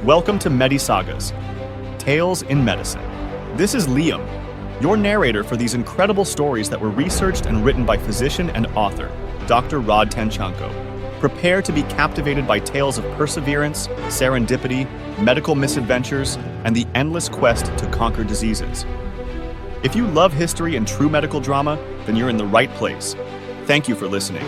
Welcome to Medisagas, Tales in Medicine. This is Liam, your narrator for these incredible stories that were researched and written by physician and author, Dr. Rod Tanchanco. Prepare to be captivated by tales of perseverance, serendipity, medical misadventures, and the endless quest to conquer diseases. If you love history and true medical drama, then you're in the right place. Thank you for listening.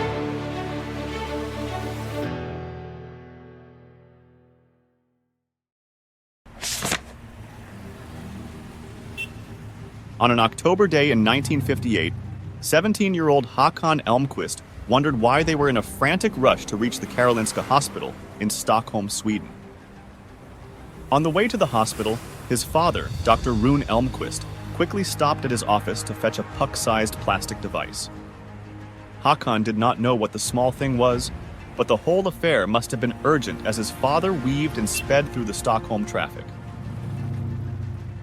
On an October day in 1958, 17-year-old Ake Elmqvist wondered why they were in a frantic rush to reach the Karolinska Hospital in Stockholm, Sweden. On the way to the hospital, his father, Dr. Rune Elmqvist, quickly stopped at his office to fetch a puck-sized plastic device. Håkan did not know what the small thing was, but the whole affair must have been urgent as his father weaved and sped through the Stockholm traffic.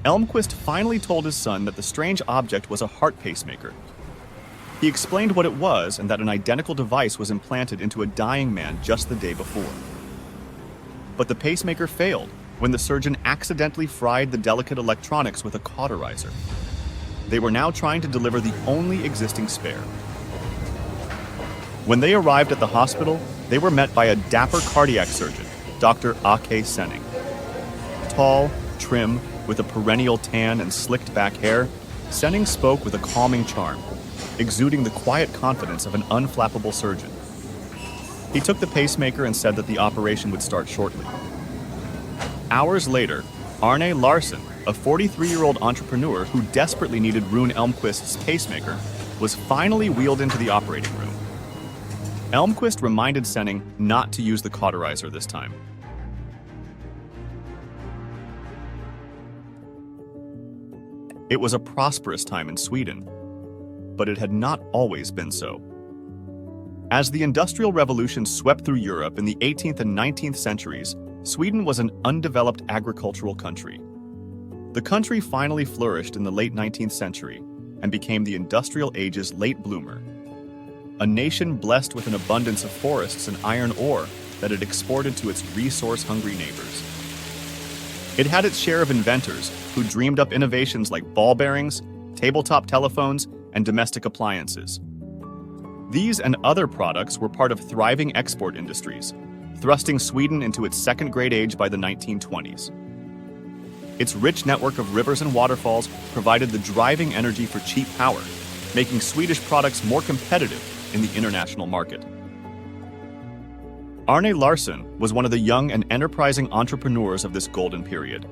Elmqvist finally told his son that the strange object was a heart pacemaker. He explained what it was and that an identical device was implanted into a dying man just the day before. But the pacemaker failed when the surgeon accidentally fried the delicate electronics with a cauterizer. They were now trying to deliver the only existing spare. When they arrived at the hospital, they were met by a dapper cardiac surgeon, Dr. Ake Senning. Tall, trim, with a perennial tan and slicked back hair, Senning spoke with a calming charm, exuding the quiet confidence of an unflappable surgeon. He took the pacemaker and said that the operation would start shortly. Hours later, Arne Larsson, a 43-year-old entrepreneur who desperately needed Rune Elmqvist's pacemaker, was finally wheeled into the operating room. Elmqvist reminded Senning not to use the cauterizer this time. It was a prosperous time in Sweden, but it had not always been so. As the Industrial Revolution swept through Europe in the 18th and 19th centuries, Sweden was an undeveloped agricultural country. The country finally flourished in the late 19th century and became the Industrial Age's late bloomer, a nation blessed with an abundance of forests and iron ore that it exported to its resource-hungry neighbors. It had its share of inventors who dreamed up innovations like ball bearings, tabletop telephones, and domestic appliances. These and other products were part of thriving export industries, thrusting Sweden into its second great age by the 1920s. Its rich network of rivers and waterfalls provided the driving energy for cheap power, making Swedish products more competitive in the international market. Arne Larsson was one of the young and enterprising entrepreneurs of this golden period.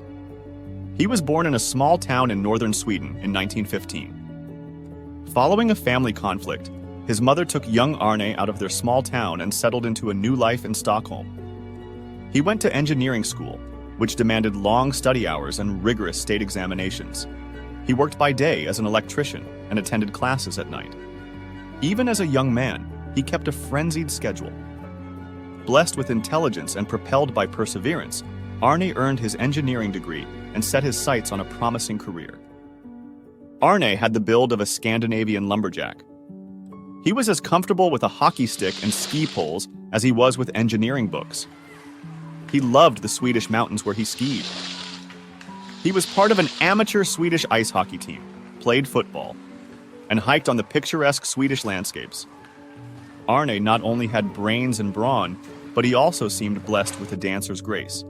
He was born in a small town in northern Sweden in 1915. Following a family conflict, his mother took young Arne out of their small town and settled into a new life in Stockholm. He went to engineering school, which demanded long study hours and rigorous state examinations. He worked by day as an electrician and attended classes at night. Even as a young man, he kept a frenzied schedule. Blessed with intelligence and propelled by perseverance, Arne earned his engineering degree and set his sights on a promising career. Arne had the build of a Scandinavian lumberjack. He was as comfortable with a hockey stick and ski poles as he was with engineering books. He loved the Swedish mountains where he skied. He was part of an amateur Swedish ice hockey team, played football, and hiked on the picturesque Swedish landscapes. Arne not only had brains and brawn, but he also seemed blessed with a dancer's grace.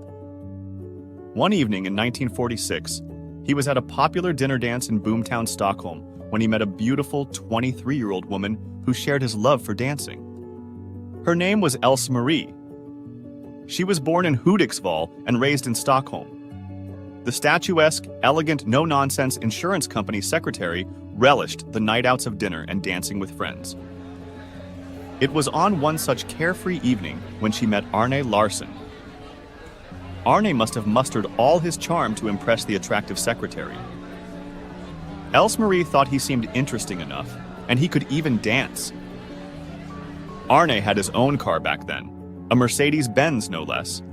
One evening in 1946, he was at a popular dinner dance in Boomtown, Stockholm, when he met a beautiful 23-year-old woman who shared his love for dancing. Her name was Else Marie. She was born in Hudiksvall and raised in Stockholm. The statuesque, elegant, no-nonsense insurance company secretary relished the night outs of dinner and dancing with friends. It was on one such carefree evening when she met Arne Larsson. Arne must have mustered all his charm to impress the attractive secretary. Else Marie thought he seemed interesting enough, and he could even dance. Arne had his own car back then, a Mercedes-Benz no less.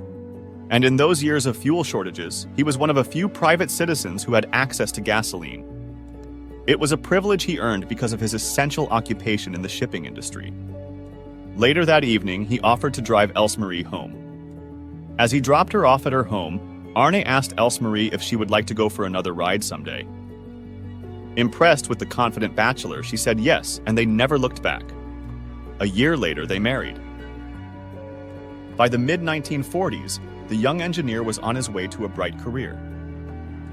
And in those years of fuel shortages, he was one of a few private citizens who had access to gasoline. It was a privilege he earned because of his essential occupation in the shipping industry. Later that evening, he offered to drive Else Marie home. As he dropped her off at her home, Arne asked Else-Marie if she would like to go for another ride someday. Impressed with the confident bachelor, she said yes, and they never looked back. A year later, they married. By the mid-1940s, the young engineer was on his way to a bright career.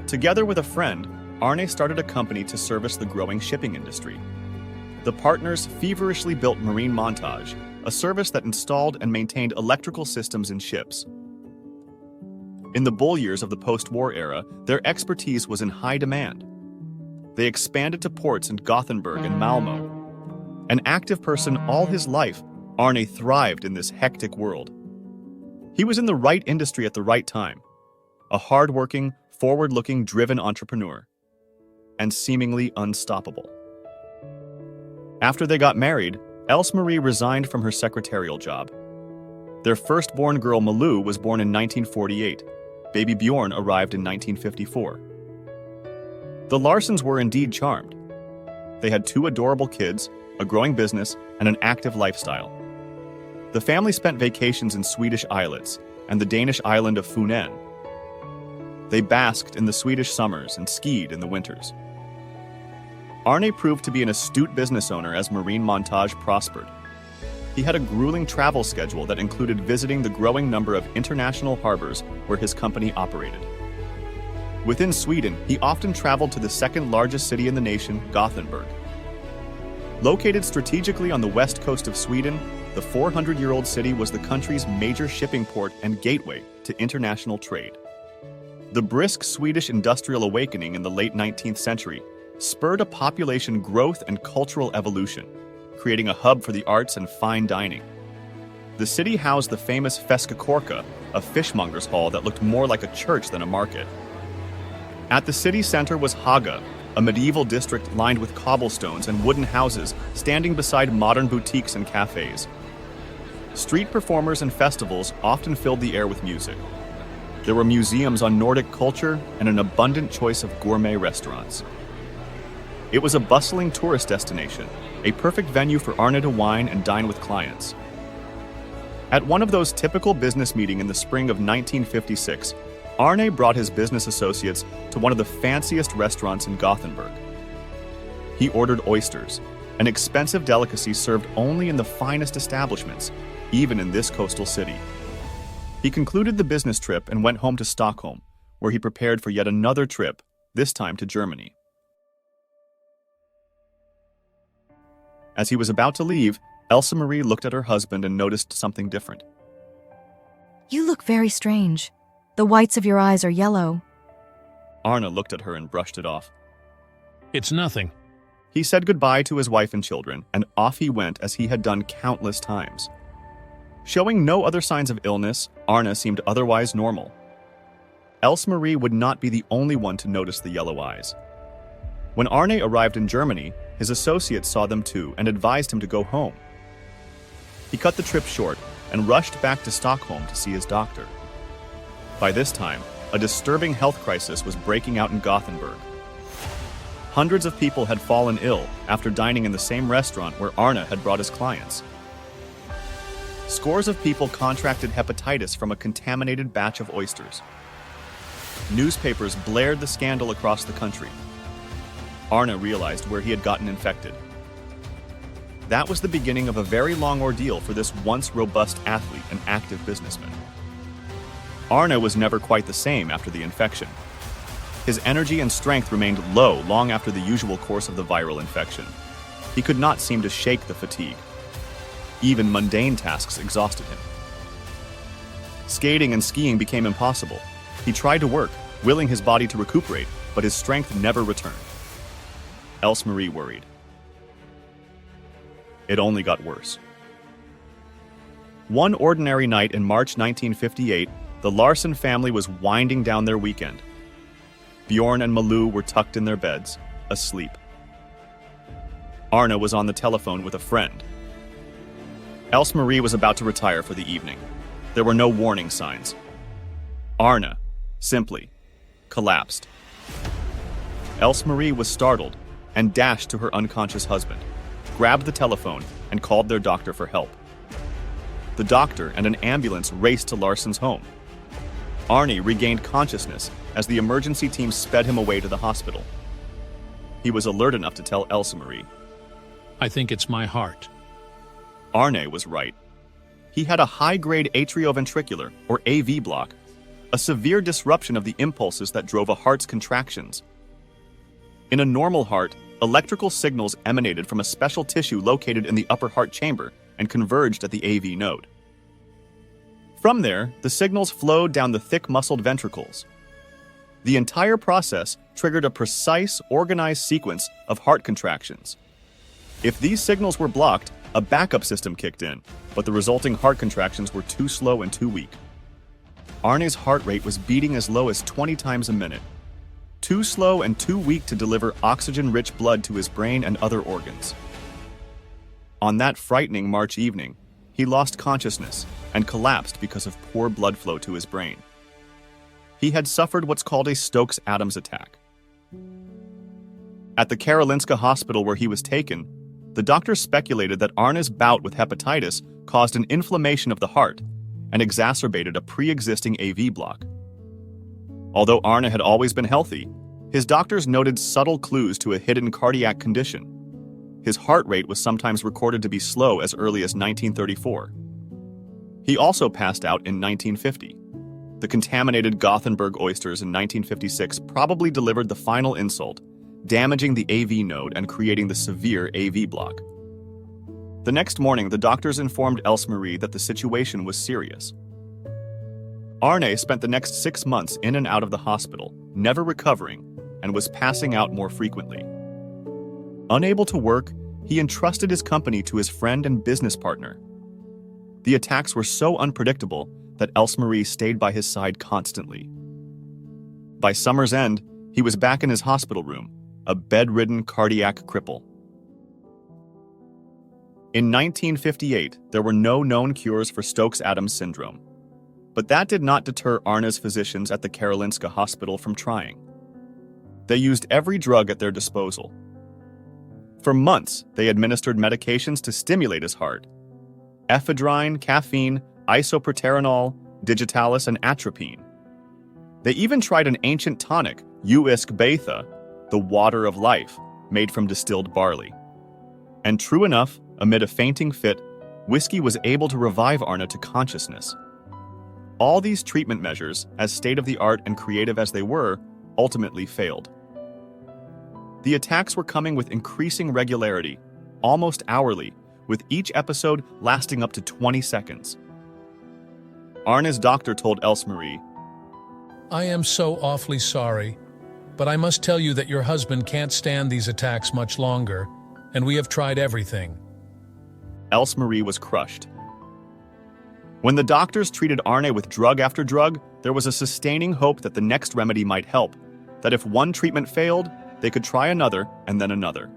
Together with a friend, Arne started a company to service the growing shipping industry. The partners feverishly built Marine Montage, a service that installed and maintained electrical systems in ships. In the bull years of the post-war era, their expertise was in high demand. They expanded to ports in Gothenburg and Malmö. An active person all his life, Arne thrived in this hectic world. He was in the right industry at the right time, a hard-working, forward-looking, driven entrepreneur, and seemingly unstoppable. After they got married, Else-Marie resigned from her secretarial job. Their firstborn girl Malou was born in 1948. Baby Bjorn arrived in 1954. The Larssons were indeed charmed. They had 2 adorable kids, a growing business, and an active lifestyle. The family spent vacations in Swedish islets and the Danish island of Funen. They basked in the Swedish summers and skied in the winters. Arne proved to be an astute business owner as Marine Montage prospered. He had a grueling travel schedule that included visiting the growing number of international harbors where his company operated. Within Sweden, he often traveled to the second largest city in the nation, Gothenburg. Located strategically on the west coast of Sweden, the 400-year-old city was the country's major shipping port and gateway to international trade. The brisk Swedish industrial awakening in the late 19th century spurred a population growth and cultural evolution, creating a hub for the arts and fine dining. The city housed the famous Fiskekårka, a fishmonger's hall that looked more like a church than a market. At the city center was Haga, a medieval district lined with cobblestones and wooden houses standing beside modern boutiques and cafes. Street performers and festivals often filled the air with music. There were museums on Nordic culture and an abundant choice of gourmet restaurants. It was a bustling tourist destination, a perfect venue for Arne to wine and dine with clients. At one of those typical business meetings in the spring of 1956, Arne brought his business associates to one of the fanciest restaurants in Gothenburg. He ordered oysters, an expensive delicacy served only in the finest establishments, even in this coastal city. He concluded the business trip and went home to Stockholm, where he prepared for yet another trip, this time to Germany. As he was about to leave, Else-Marie looked at her husband and noticed something different. You look very strange. The whites of your eyes are yellow. Arne looked at her and brushed it off. It's nothing. He said goodbye to his wife and children, and off he went as he had done countless times. Showing no other signs of illness, Arne seemed otherwise normal. Else-Marie would not be the only one to notice the yellow eyes. When Arne arrived in Germany, his associates saw them too and advised him to go home. He cut the trip short and rushed back to Stockholm to see his doctor. By this time, a disturbing health crisis was breaking out in Gothenburg. Hundreds of people had fallen ill after dining in the same restaurant where Arne had brought his clients. Scores of people contracted hepatitis from a contaminated batch of oysters. Newspapers blared the scandal across the country. Arne realized where he had gotten infected. That was the beginning of a very long ordeal for this once robust athlete and active businessman. Arne was never quite the same after the infection. His energy and strength remained low long after the usual course of the viral infection. He could not seem to shake the fatigue. Even mundane tasks exhausted him. Skating and skiing became impossible. He tried to work, willing his body to recuperate, but his strength never returned. Else-Marie worried. It only got worse. One ordinary night in March 1958, the Larsson family was winding down their weekend. Bjorn and Malou were tucked in their beds, asleep. Arne was on the telephone with a friend. Else-Marie was about to retire for the evening. There were no warning signs. Arne, simply, collapsed. Else-Marie was startled and dashed to her unconscious husband, grabbed the telephone, and called their doctor for help. The doctor and an ambulance raced to Larsson's home. Arne regained consciousness as the emergency team sped him away to the hospital. He was alert enough to tell Else-Marie. I think it's my heart. Arne was right. He had a high-grade atrioventricular, or AV block, a severe disruption of the impulses that drove a heart's contractions. In a normal heart, electrical signals emanated from a special tissue located in the upper heart chamber and converged at the AV node. From there, the signals flowed down the thick muscled ventricles. The entire process triggered a precise, organized sequence of heart contractions. If these signals were blocked, a backup system kicked in, but the resulting heart contractions were too slow and too weak. Arne's heart rate was beating as low as 20 times a minute, too slow and too weak to deliver oxygen-rich blood to his brain and other organs. On that frightening March evening, he lost consciousness and collapsed because of poor blood flow to his brain. He had suffered what's called a Stokes-Adams attack. At the Karolinska hospital where he was taken, the doctors speculated that Arne's bout with hepatitis caused an inflammation of the heart and exacerbated a pre-existing AV block. Although Arne had always been healthy, his doctors noted subtle clues to a hidden cardiac condition. His heart rate was sometimes recorded to be slow as early as 1934. He also passed out in 1950. The contaminated Gothenburg oysters in 1956 probably delivered the final insult, damaging the AV node and creating the severe AV block. The next morning, the doctors informed Else-Marie that the situation was serious. Arne spent the next 6 months in and out of the hospital, never recovering, and was passing out more frequently. Unable to work, he entrusted his company to his friend and business partner. The attacks were so unpredictable that Else-Marie stayed by his side constantly. By summer's end, he was back in his hospital room, a bedridden cardiac cripple. In 1958, there were no known cures for Stokes-Adams syndrome. But that did not deter Arne's physicians at the Karolinska Hospital from trying. They used every drug at their disposal. For months, they administered medications to stimulate his heart: ephedrine, caffeine, isoproterenol, digitalis, and atropine. They even tried an ancient tonic, Uisk Betha, the water of life, made from distilled barley. And true enough, amid a fainting fit, whiskey was able to revive Arne to consciousness. All these treatment measures, as state-of-the-art and creative as they were, ultimately failed. The attacks were coming with increasing regularity, almost hourly, with each episode lasting up to 20 seconds. Arne's doctor told Else-Marie, I am so awfully sorry, but I must tell you that your husband can't stand these attacks much longer, and we have tried everything. Else-Marie was crushed. When the doctors treated Arne with drug after drug, there was a sustaining hope that the next remedy might help, that if one treatment failed, they could try another and then another.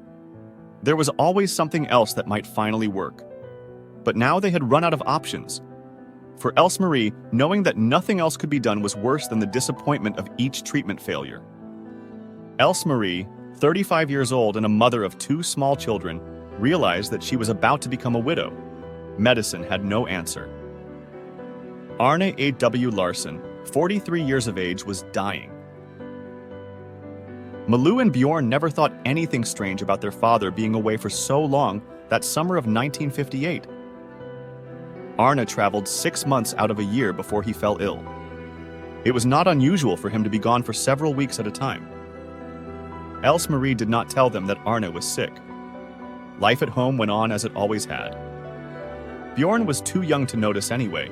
There was always something else that might finally work. But now they had run out of options. For Else-Marie, knowing that nothing else could be done was worse than the disappointment of each treatment failure. Else-Marie, 35 years old and a mother of 2 small children, realized that she was about to become a widow. Medicine had no answer. Arne A.W. Larsson, 43 years of age, was dying. Malou and Bjorn never thought anything strange about their father being away for so long that summer of 1958. Arne traveled 6 months out of a year before he fell ill. It was not unusual for him to be gone for several weeks at a time. Else-Marie did not tell them that Arne was sick. Life at home went on as it always had. Bjorn was too young to notice anyway,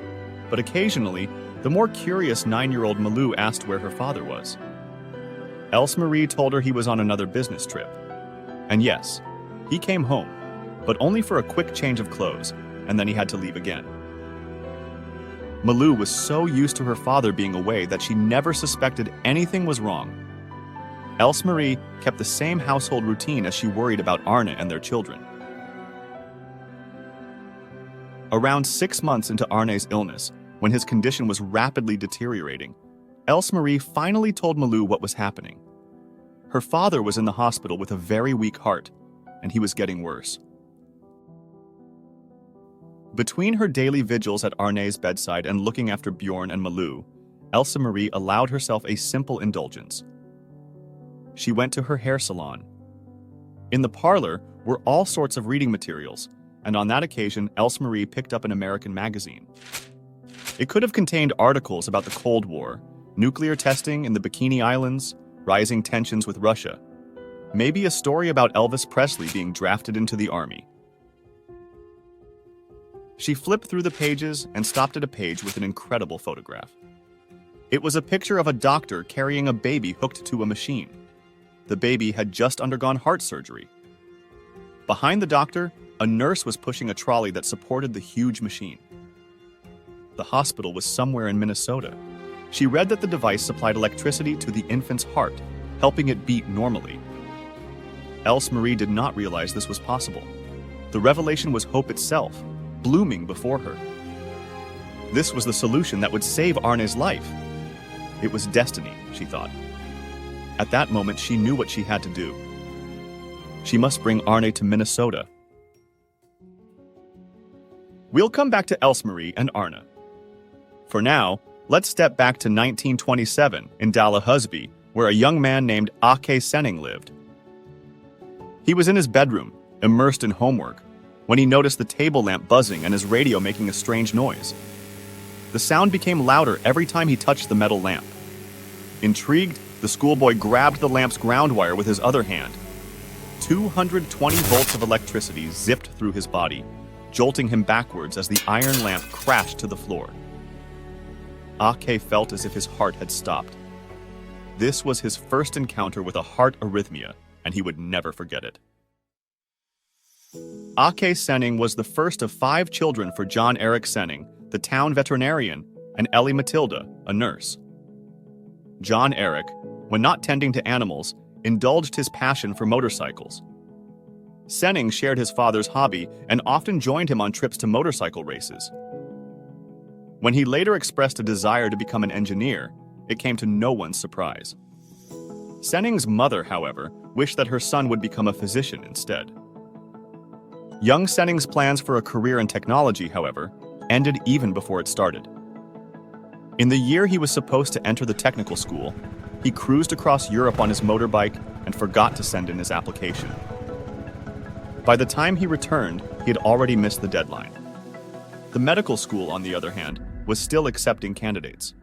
but occasionally, the more curious 9-year-old Malou asked where her father was. Else-Marie told her he was on another business trip. And yes, he came home, but only for a quick change of clothes, and then he had to leave again. Malou was so used to her father being away that she never suspected anything was wrong. Else-Marie kept the same household routine as she worried about Arne and their children. Around 6 months into Arne's illness, when his condition was rapidly deteriorating, Else-Marie finally told Malou what was happening. Her father was in the hospital with a very weak heart, and he was getting worse. Between her daily vigils at Arne's bedside and looking after Bjorn and Malou, Elsa Marie allowed herself a simple indulgence. She went to her hair salon. In the parlor were all sorts of reading materials, and on that occasion, Elsa Marie picked up an American magazine. It could have contained articles about the Cold War, nuclear testing in the Bikini Islands, rising tensions with Russia, maybe a story about Elvis Presley being drafted into the army. She flipped through the pages and stopped at a page with an incredible photograph. It was a picture of a doctor carrying a baby hooked to a machine. The baby had just undergone heart surgery. Behind the doctor, a nurse was pushing a trolley that supported the huge machine. The hospital was somewhere in Minnesota. She read that the device supplied electricity to the infant's heart, helping it beat normally. Elsa Marie did not realize this was possible. The revelation was hope itself, blooming before her. This was the solution that would save Arne's life. It was destiny, she thought. At that moment, she knew what she had to do. She must bring Arne to Minnesota. We'll come back to Elsa Marie and Arne. For now, let's step back to 1927 in Dalahusby, where a young man named Ake Senning lived. He was in his bedroom, immersed in homework, when he noticed the table lamp buzzing and his radio making a strange noise. The sound became louder every time he touched the metal lamp. Intrigued, the schoolboy grabbed the lamp's ground wire with his other hand. 220 volts of electricity zipped through his body, jolting him backwards as the iron lamp crashed to the floor. Ake felt as if his heart had stopped. This was his first encounter with a heart arrhythmia, and he would never forget it. Ake Senning was the first of 5 children for John Eric Senning, the town veterinarian, and Ellie Matilda, a nurse. John Eric, when not tending to animals, indulged his passion for motorcycles. Senning shared his father's hobby and often joined him on trips to motorcycle races. When he later expressed a desire to become an engineer, it came to no one's surprise. Senning's mother, however, wished that her son would become a physician instead. Young Senning's plans for a career in technology, however, ended even before it started. In the year he was supposed to enter the technical school, he cruised across Europe on his motorbike and forgot to send in his application. By the time he returned, he had already missed the deadline. The medical school, on the other hand, was still accepting candidates.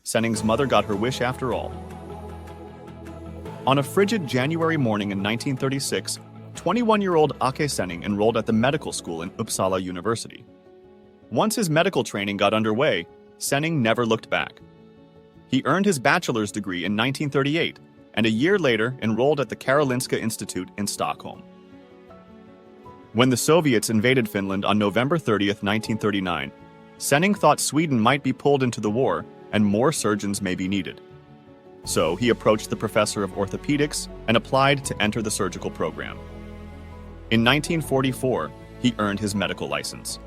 Senning's mother got her wish after all. On a frigid January morning in 1936, 21-year-old Ake Senning enrolled at the medical school in Uppsala University. Once his medical training got underway, Senning never looked back. He earned his bachelor's degree in 1938, and a year later enrolled at the Karolinska Institute in Stockholm. When the Soviets invaded Finland on November 30, 1939, Senning thought Sweden might be pulled into the war and more surgeons may be needed. So he approached the professor of orthopedics and applied to enter the surgical program. In 1944, he earned his medical license.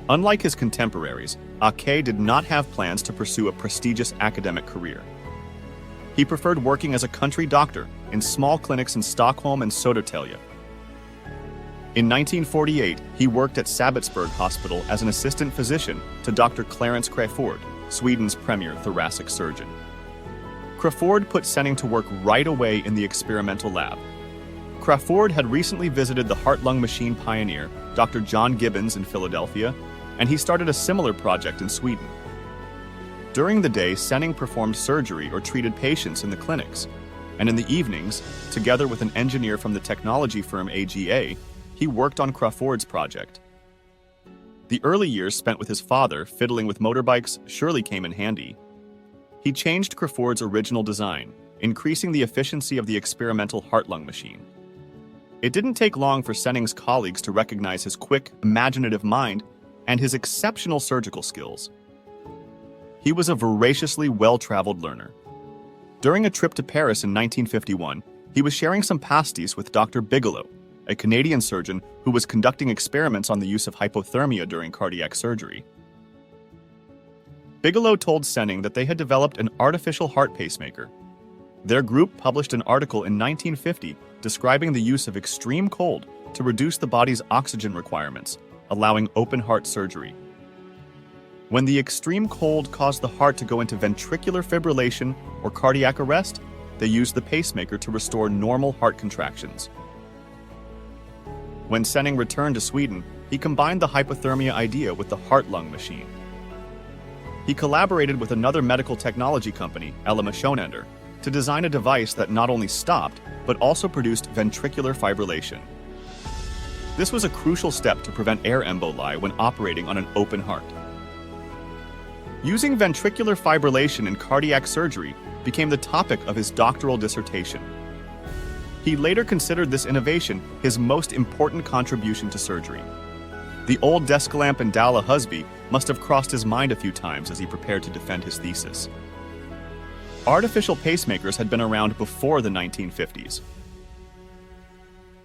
Unlike his contemporaries, Ake did not have plans to pursue a prestigious academic career. He preferred working as a country doctor in small clinics in Stockholm and Södertälje. In 1948, he worked at Sabbatsberg Hospital as an assistant physician to Dr. Clarence Crafoord, Sweden's premier thoracic surgeon. Crafoord put Senning to work right away in the experimental lab. Crafoord had recently visited the heart-lung machine pioneer, Dr. John Gibbons in Philadelphia, and he started a similar project in Sweden. During the day, Senning performed surgery or treated patients in the clinics, and in the evenings, together with an engineer from the technology firm AGA, he worked on Crafoord's project. The early years spent with his father fiddling with motorbikes surely came in handy. He changed Crafoord's original design, increasing the efficiency of the experimental heart-lung machine. It didn't take long for Senning's colleagues to recognize his quick, imaginative mind and his exceptional surgical skills. He was a voraciously well-traveled learner. During a trip to Paris in 1951, he was sharing some pasties with Dr. Bigelow, a Canadian surgeon who was conducting experiments on the use of hypothermia during cardiac surgery. Bigelow told Senning that they had developed an artificial heart pacemaker. Their group published an article in 1950 describing the use of extreme cold to reduce the body's oxygen requirements, allowing open heart surgery. When the extreme cold caused the heart to go into ventricular fibrillation or cardiac arrest, they used the pacemaker to restore normal heart contractions. When Senning returned to Sweden, he combined the hypothermia idea with the heart-lung machine. He collaborated with another medical technology company, LM to design a device that not only stopped, but also produced ventricular fibrillation. This was a crucial step to prevent air emboli when operating on an open heart. Using ventricular fibrillation in cardiac surgery became the topic of his doctoral dissertation. He later considered this innovation his most important contribution to surgery. The old desk lamp and Dalla Husby must have crossed his mind a few times as he prepared to defend his thesis. Artificial pacemakers had been around before the 1950s.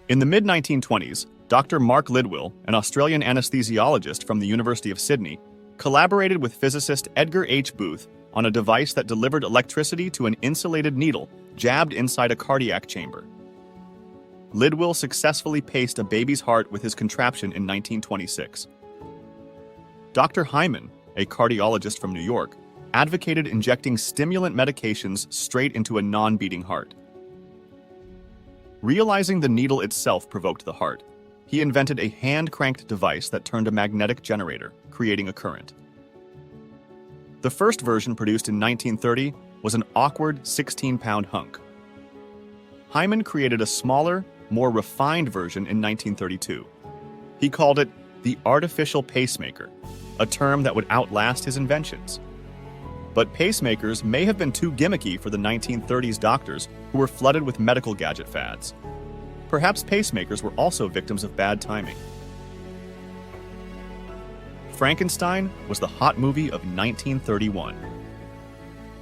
In the mid-1920s, Dr. Mark Lidwell, an Australian anesthesiologist from the University of Sydney, collaborated with physicist Edgar H. Booth on a device that delivered electricity to an insulated needle jabbed inside a cardiac chamber. Lidwell successfully paced a baby's heart with his contraption in 1926. Dr. Hyman, a cardiologist from New York, advocated injecting stimulant medications straight into a non-beating heart. Realizing the needle itself provoked the heart, he invented a hand-cranked device that turned a magnetic generator, creating a current. The first version, produced in 1930, was an awkward 16-pound hunk. Hyman created a smaller, more refined version in 1932. He called it the artificial pacemaker, a term that would outlast his inventions. But pacemakers may have been too gimmicky for the 1930s doctors who were flooded with medical gadget fads. Perhaps pacemakers were also victims of bad timing. Frankenstein was the hot movie of 1931.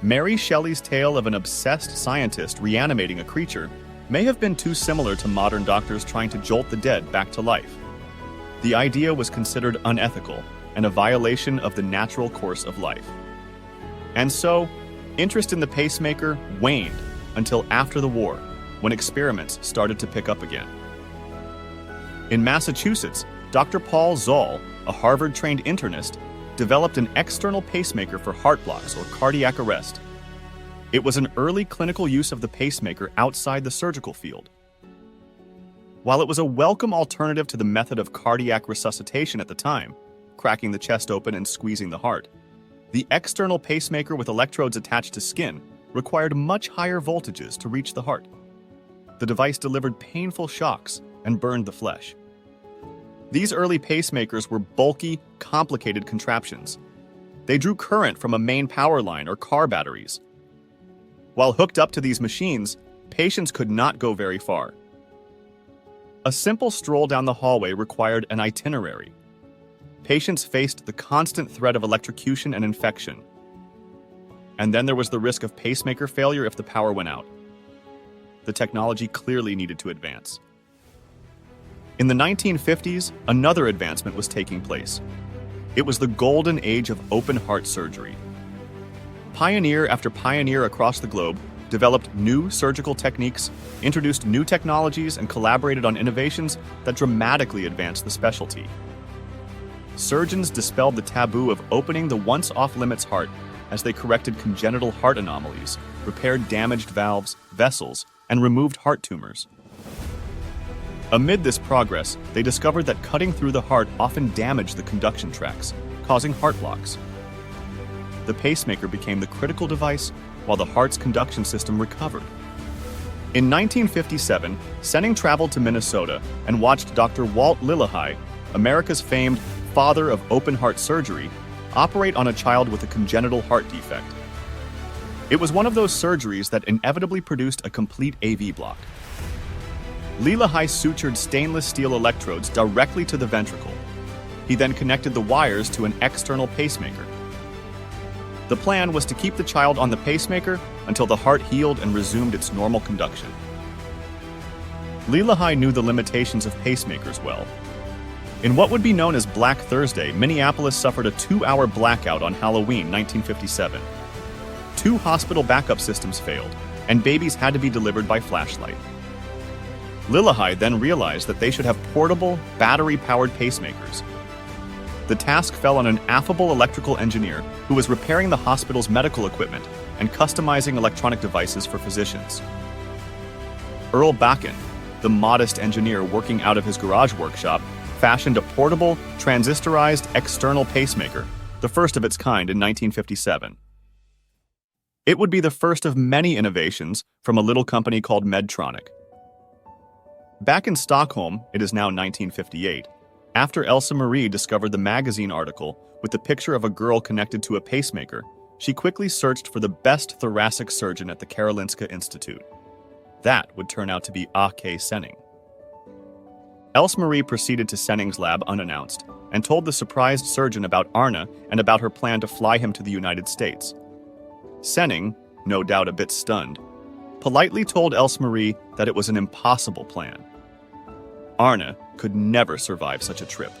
Mary Shelley's tale of an obsessed scientist reanimating a creature may have been too similar to modern doctors trying to jolt the dead back to life. The idea was considered unethical and a violation of the natural course of life. And so, interest in the pacemaker waned until after the war, when experiments started to pick up again. In Massachusetts, Dr. Paul Zoll, a Harvard-trained internist, developed an external pacemaker for heart blocks or cardiac arrest. It was an early clinical use of the pacemaker outside the surgical field. While it was a welcome alternative to the method of cardiac resuscitation at the time, cracking the chest open and squeezing the heart, the external pacemaker with electrodes attached to skin required much higher voltages to reach the heart. The device delivered painful shocks and burned the flesh. These early pacemakers were bulky, complicated contraptions. They drew current from a main power line or car batteries. While hooked up to these machines, patients could not go very far. A simple stroll down the hallway required an itinerary. Patients faced the constant threat of electrocution and infection. And then there was the risk of pacemaker failure if the power went out. The technology clearly needed to advance. In the 1950s, another advancement was taking place. It was the golden age of open heart surgery. Pioneer after pioneer across the globe developed new surgical techniques, introduced new technologies, and collaborated on innovations that dramatically advanced the specialty. Surgeons dispelled the taboo of opening the once off-limits heart as they corrected congenital heart anomalies, repaired damaged valves, vessels, and removed heart tumors. Amid this progress, they discovered that cutting through the heart often damaged the conduction tracts, causing heart blocks. The pacemaker became the critical device while the heart's conduction system recovered. In 1957, Senning traveled to Minnesota and watched Dr. Walt Lillehei, America's famed father of open heart surgery, operate on a child with a congenital heart defect. It was one of those surgeries that inevitably produced a complete AV block. Lillehei sutured stainless steel electrodes directly to the ventricle. He then connected the wires to an external pacemaker. The plan was to keep the child on the pacemaker until the heart healed and resumed its normal conduction. Lillehei knew the limitations of pacemakers well. In what would be known as Black Thursday, Minneapolis suffered a 2-hour blackout on Halloween 1957. 2 hospital backup systems failed, and babies had to be delivered by flashlight. Lillehei then realized that they should have portable, battery-powered pacemakers. The task fell on an affable electrical engineer who was repairing the hospital's medical equipment and customizing electronic devices for physicians. Earl Bakken, the modest engineer working out of his garage workshop, fashioned a portable, transistorized external pacemaker, the first of its kind in 1957. It would be the first of many innovations from a little company called Medtronic. Back in Stockholm, it is now 1958, after Elsa Marie discovered the magazine article with the picture of a girl connected to a pacemaker, she quickly searched for the best thoracic surgeon at the Karolinska Institute. That would turn out to be Ake Senning. Elsa Marie proceeded to Senning's lab unannounced and told the surprised surgeon about Arne and about her plan to fly him to the United States. Senning, no doubt a bit stunned, politely told Elsa Marie that it was an impossible plan. Arne could never survive such a trip.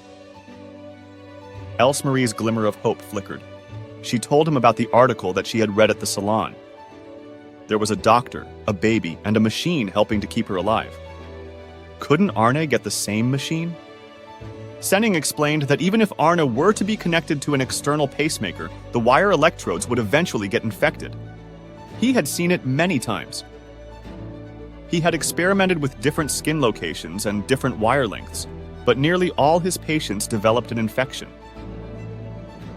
Elsa Marie's glimmer of hope flickered. She told him about the article that she had read at the salon. There was a doctor, a baby, and a machine helping to keep her alive. Couldn't Arne get the same machine? Senning explained that even if Arne were to be connected to an external pacemaker, the wire electrodes would eventually get infected. He had seen it many times. He had experimented with different skin locations and different wire lengths, but nearly all his patients developed an infection.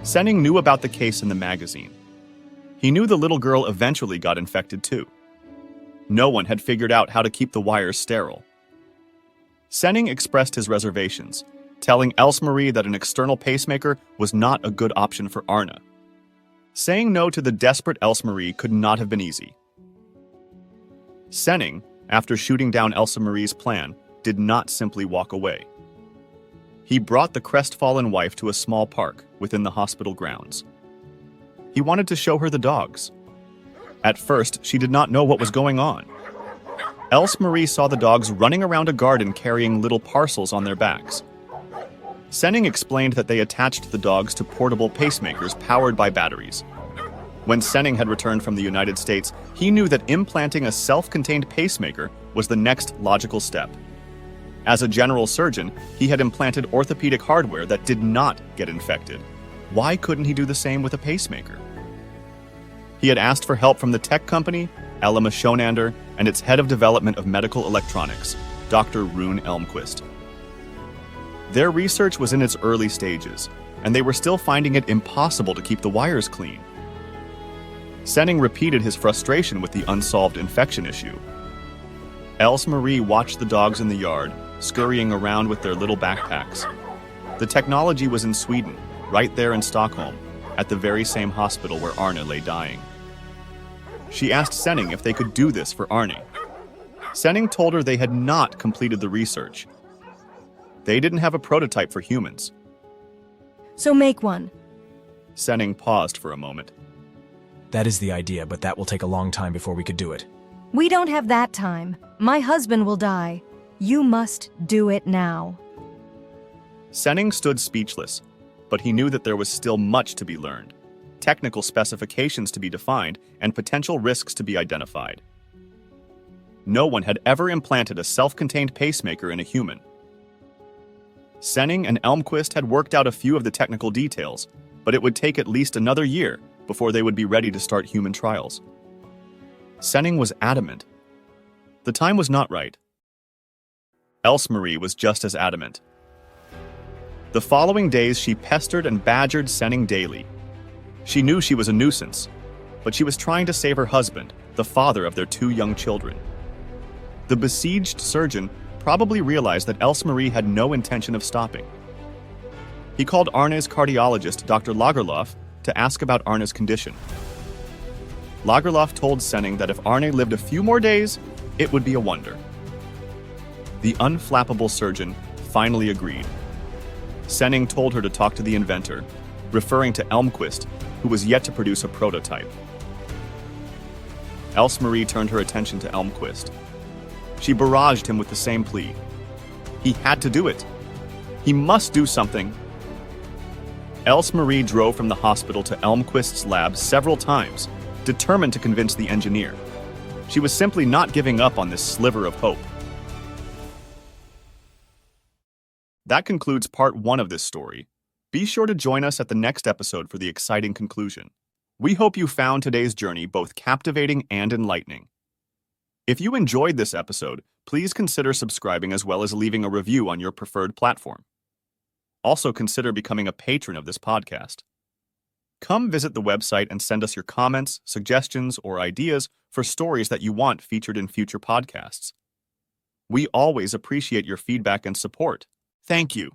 Senning knew about the case in the magazine. He knew the little girl eventually got infected too. No one had figured out how to keep the wires sterile. Senning expressed his reservations, telling Elsa Marie that an external pacemaker was not a good option for Arne. Saying no to the desperate Elsa Marie could not have been easy. Senning, after shooting down Elsa Marie's plan, did not simply walk away. He brought the crestfallen wife to a small park within the hospital grounds. He wanted to show her the dogs. At first, she did not know what was going on. Elsa Marie saw the dogs running around a garden carrying little parcels on their backs. Senning explained that they attached the dogs to portable pacemakers powered by batteries. When Senning had returned from the United States, he knew that implanting a self-contained pacemaker was the next logical step. As a general surgeon, he had implanted orthopedic hardware that did not get infected. Why couldn't he do the same with a pacemaker? He had asked for help from the tech company, Elma Schonander, and its head of development of medical electronics, Dr. Rune Elmqvist. Their research was in its early stages, and they were still finding it impossible to keep the wires clean. Senning repeated his frustration with the unsolved infection issue. Elsa Marie watched the dogs in the yard, scurrying around with their little backpacks. The technology was in Sweden, right there in Stockholm, at the very same hospital where Arne lay dying. She asked Senning if they could do this for Arne. Senning told her they had not completed the research. They didn't have a prototype for humans. So make one. Senning paused for a moment. That is the idea, but that will take a long time before we could do it. We don't have that time. My husband will die. You must do it now. Senning stood speechless, but he knew that there was still much to be learned, technical specifications to be defined, and potential risks to be identified. No one had ever implanted a self-contained pacemaker in a human. Senning and Elmqvist had worked out a few of the technical details, but it would take at least another year before they would be ready to start human trials. Senning was adamant. The time was not right. Elsa Marie was just as adamant. The following days, she pestered and badgered Senning daily. She knew she was a nuisance, but she was trying to save her husband, the father of their 2 young children. The besieged surgeon probably realized that Elsa Marie had no intention of stopping. He called Arne's cardiologist, Dr. Lagerlof, to ask about Arne's condition. Lagerlof told Senning that if Arne lived a few more days, it would be a wonder. The unflappable surgeon finally agreed. Senning told her to talk to the inventor, referring to Elmqvist, who was yet to produce a prototype. Elsa Marie turned her attention to Elmqvist. She barraged him with the same plea. He had to do it. He must do something. Elsa Marie drove from the hospital to Elmqvist's lab several times, determined to convince the engineer. She was simply not giving up on this sliver of hope. That concludes part 1 of this story. Be sure to join us at the next episode for the exciting conclusion. We hope you found today's journey both captivating and enlightening. If you enjoyed this episode, please consider subscribing as well as leaving a review on your preferred platform. Also consider becoming a patron of this podcast. Come visit the website and send us your comments, suggestions, or ideas for stories that you want featured in future podcasts. We always appreciate your feedback and support. Thank you.